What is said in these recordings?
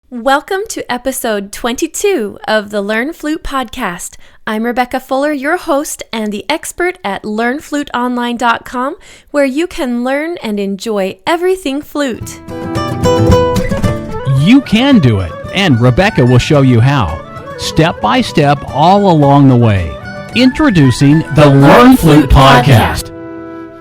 Welcome to episode 22 of the Learn Flute Podcast. I'm Rebecca Fuller, your host and the expert at learnfluteonline.com, where you can learn and enjoy everything flute. You can do it, and Rebecca will show you how, step by step all along the way. Introducing the Learn Flute Podcast.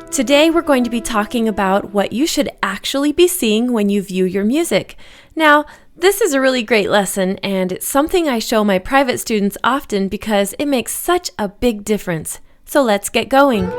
Today we're going to be talking about what you should actually be seeing when you view your music. Now, this is a really great lesson, and it's something I show my private students often because it makes such a big difference. So let's get going.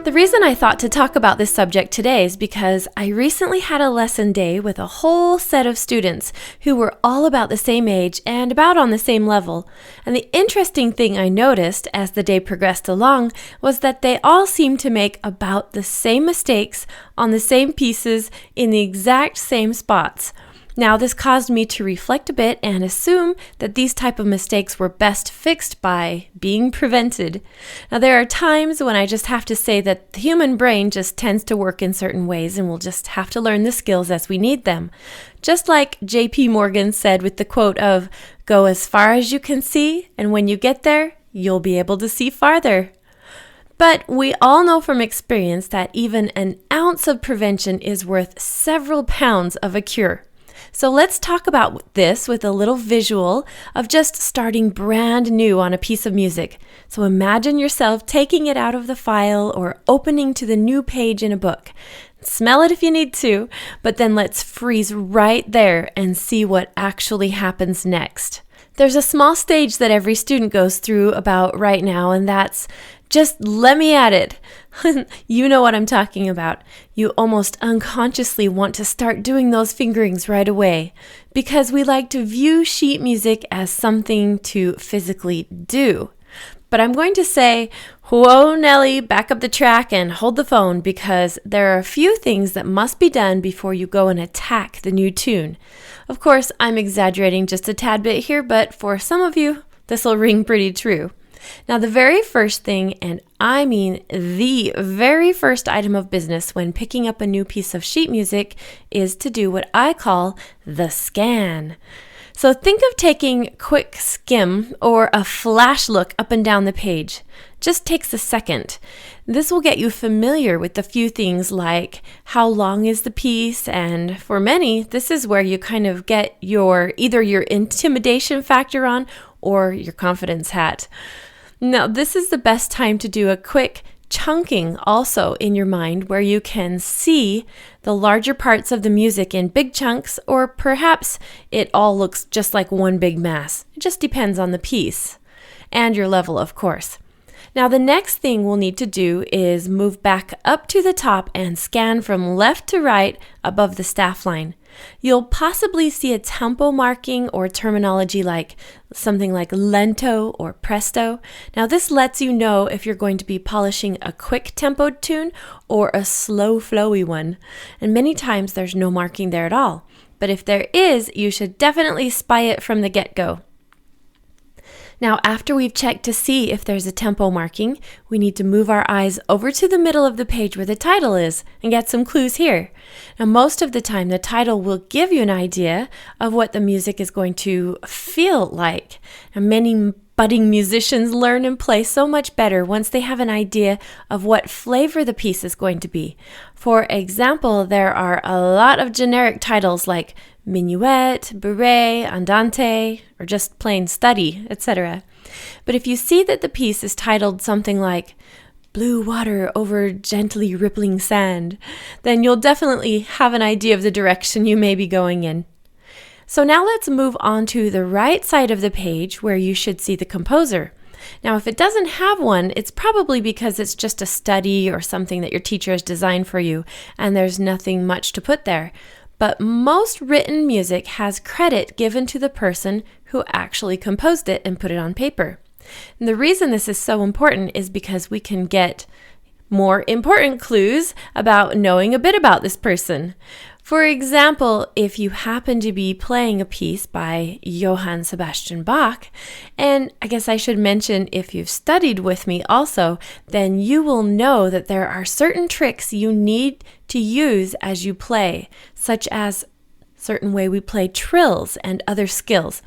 The reason I thought to talk about this subject today is because I recently had a lesson day with a whole set of students who were all about the same age and about on the same level. And the interesting thing I noticed as the day progressed along was that they all seemed to make about the same mistakes on the same pieces in the exact same spots. Now, this caused me to reflect a bit and assume that these type of mistakes were best fixed by being prevented. Now, there are times when I just have to say that the human brain just tends to work in certain ways, and we'll just have to learn the skills as we need them. Just like J.P. Morgan said with the quote of, "Go as far as you can see, and when you get there, you'll be able to see farther." But we all know from experience that even an ounce of prevention is worth several pounds of a cure. So let's talk about this with a little visual of just starting brand new on a piece of music. So imagine yourself taking it out of the file or opening to the new page in a book. Smell it if you need to, but then let's freeze right there and see what actually happens next. There's a small stage that every student goes through about right now, and that's just let me at it. You know what I'm talking about. You almost unconsciously want to start doing those fingerings right away because we like to view sheet music as something to physically do. But I'm going to say, whoa, Nelly, back up the track and hold the phone because there are a few things that must be done before you go and attack the new tune. Of course, I'm exaggerating just a tad bit here, but for some of you, this will ring pretty true. Now, the very first thing, and I mean the very first item of business when picking up a new piece of sheet music is to do what I call the scan. So think of taking a quick skim or a flash look up and down the page. Just takes a second. This will get you familiar with a few things like how long is the piece, and for many, this is where you kind of get either your intimidation factor on or your confidence hat. Now, this is the best time to do a quick chunking also in your mind where you can see the larger parts of the music in big chunks, or perhaps it all looks just like one big mass. It just depends on the piece and your level, of course. Now, the next thing we'll need to do is move back up to the top and scan from left to right above the staff line. You'll possibly see a tempo marking or terminology like something like lento or presto. Now, this lets you know if you're going to be polishing a quick tempoed tune or a slow flowy one. And many times there's no marking there at all. But if there is, you should definitely spy it from the get-go. Now, after we've checked to see if there's a tempo marking, we need to move our eyes over to the middle of the page where the title is and get some clues here. Now, most of the time, the title will give you an idea of what the music is going to feel like. And many budding musicians learn and play so much better once they have an idea of what flavor the piece is going to be. For example, there are a lot of generic titles like minuet, bourrée, andante, or just plain study, etc. But if you see that the piece is titled something like Blue Water Over Gently Rippling Sand, then you'll definitely have an idea of the direction you may be going in. So now let's move on to the right side of the page where you should see the composer. Now, if it doesn't have one, it's probably because it's just a study or something that your teacher has designed for you, and there's nothing much to put there. But most written music has credit given to the person who actually composed it and put it on paper. And the reason this is so important is because we can get more important clues about knowing a bit about this person. For example, if you happen to be playing a piece by Johann Sebastian Bach, and I guess I should mention if you've studied with me also, then you will know that there are certain tricks you need to use as you play, such as certain way we play trills, and other skills.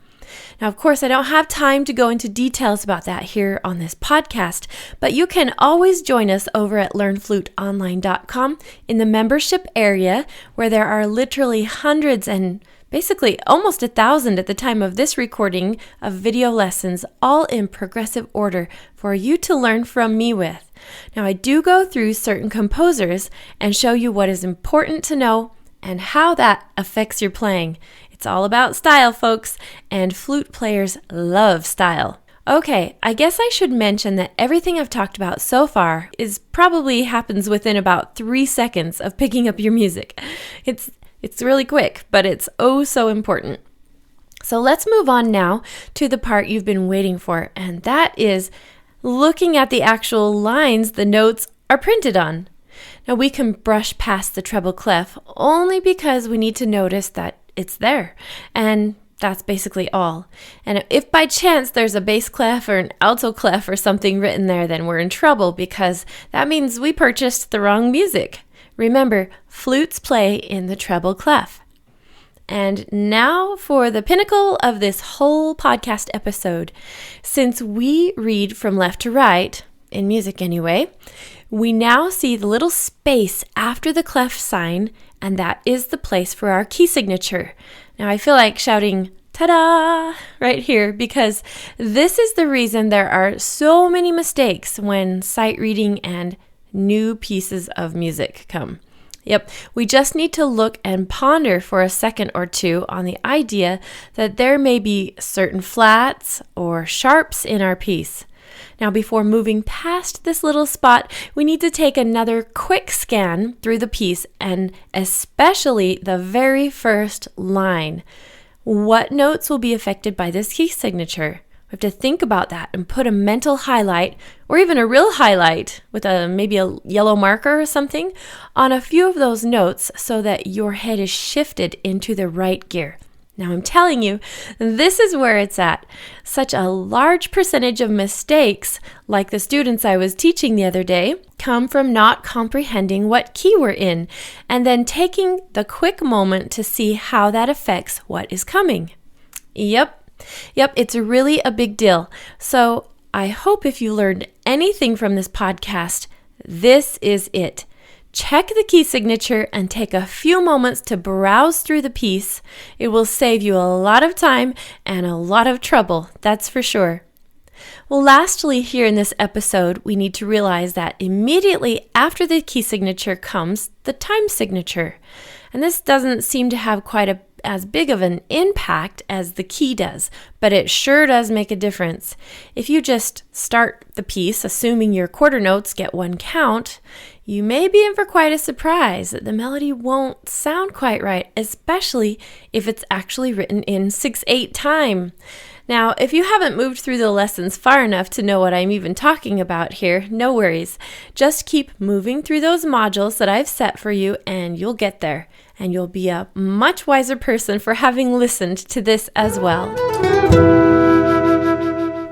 Now, of course, I don't have time to go into details about that here on this podcast, but you can always join us over at learnfluteonline.com in the membership area, where there are literally hundreds and basically almost 1,000 at the time of this recording of video lessons, all in progressive order for you to learn from me with. Now, I do go through certain composers and show you what is important to know and how that affects your playing. It's all about style, folks, and flute players love style. Okay, I guess I should mention that everything I've talked about so far probably happens within about 3 seconds of picking up your music. It's really quick, but it's oh so important. So let's move on now to the part you've been waiting for, and that is looking at the actual lines the notes are printed on. Now, we can brush past the treble clef only because we need to notice that it's there, and that's basically all. And if by chance there's a bass clef or an alto clef or something written there, then we're in trouble, because that means we purchased the wrong music. Remember, flutes play in the treble clef. And now for the pinnacle of this whole podcast episode. Since we read from left to right, in music anyway, we now see the little space after the clef sign, and that is the place for our key signature. Now, I feel like shouting, ta-da, right here, because this is the reason there are so many mistakes when sight reading and new pieces of music come. Yep, we just need to look and ponder for a second or two on the idea that there may be certain flats or sharps in our piece. Now, before moving past this little spot, we need to take another quick scan through the piece, and especially the very first line. What notes will be affected by this key signature? We have to think about that and put a mental highlight, or even a real highlight with maybe a yellow marker or something, on a few of those notes so that your head is shifted into the right gear. Now, I'm telling you, this is where it's at. Such a large percentage of mistakes, like the students I was teaching the other day, come from not comprehending what key we're in, and then taking the quick moment to see how that affects what is coming. Yep, it's really a big deal. So I hope if you learned anything from this podcast, this is it. Check the key signature and take a few moments to browse through the piece. It will save you a lot of time and a lot of trouble, that's for sure. Well, lastly, here in this episode, we need to realize that immediately after the key signature comes the time signature. And this doesn't seem to have quite as big of an impact as the key does, but it sure does make a difference. If you just start the piece assuming your quarter notes get one count, you may be in for quite a surprise that the melody won't sound quite right, especially if it's actually written in 6/8 time. Now, if you haven't moved through the lessons far enough to know what I'm even talking about here, no worries. Just keep moving through those modules that I've set for you and you'll get there. And you'll be a much wiser person for having listened to this as well.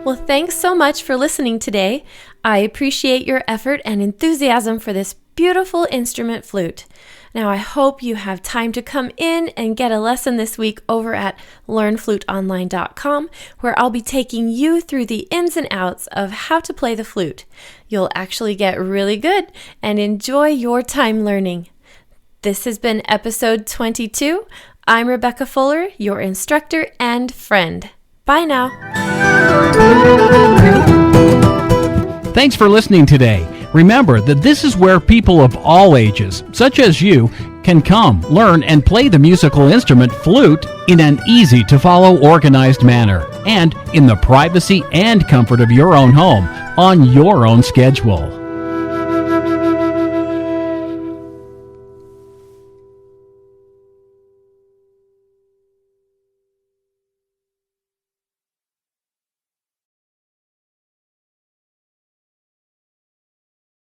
Well, thanks so much for listening today. I appreciate your effort and enthusiasm for this beautiful instrument, flute. Now, I hope you have time to come in and get a lesson this week over at learnfluteonline.com, where I'll be taking you through the ins and outs of how to play the flute. You'll actually get really good and enjoy your time learning. This has been episode 22. I'm Rebecca Fuller, your instructor and friend. Bye now. Thanks for listening today. Remember that this is where people of all ages, such as you, can come, learn, and play the musical instrument flute in an easy-to-follow, organized manner, and in the privacy and comfort of your own home, on your own schedule.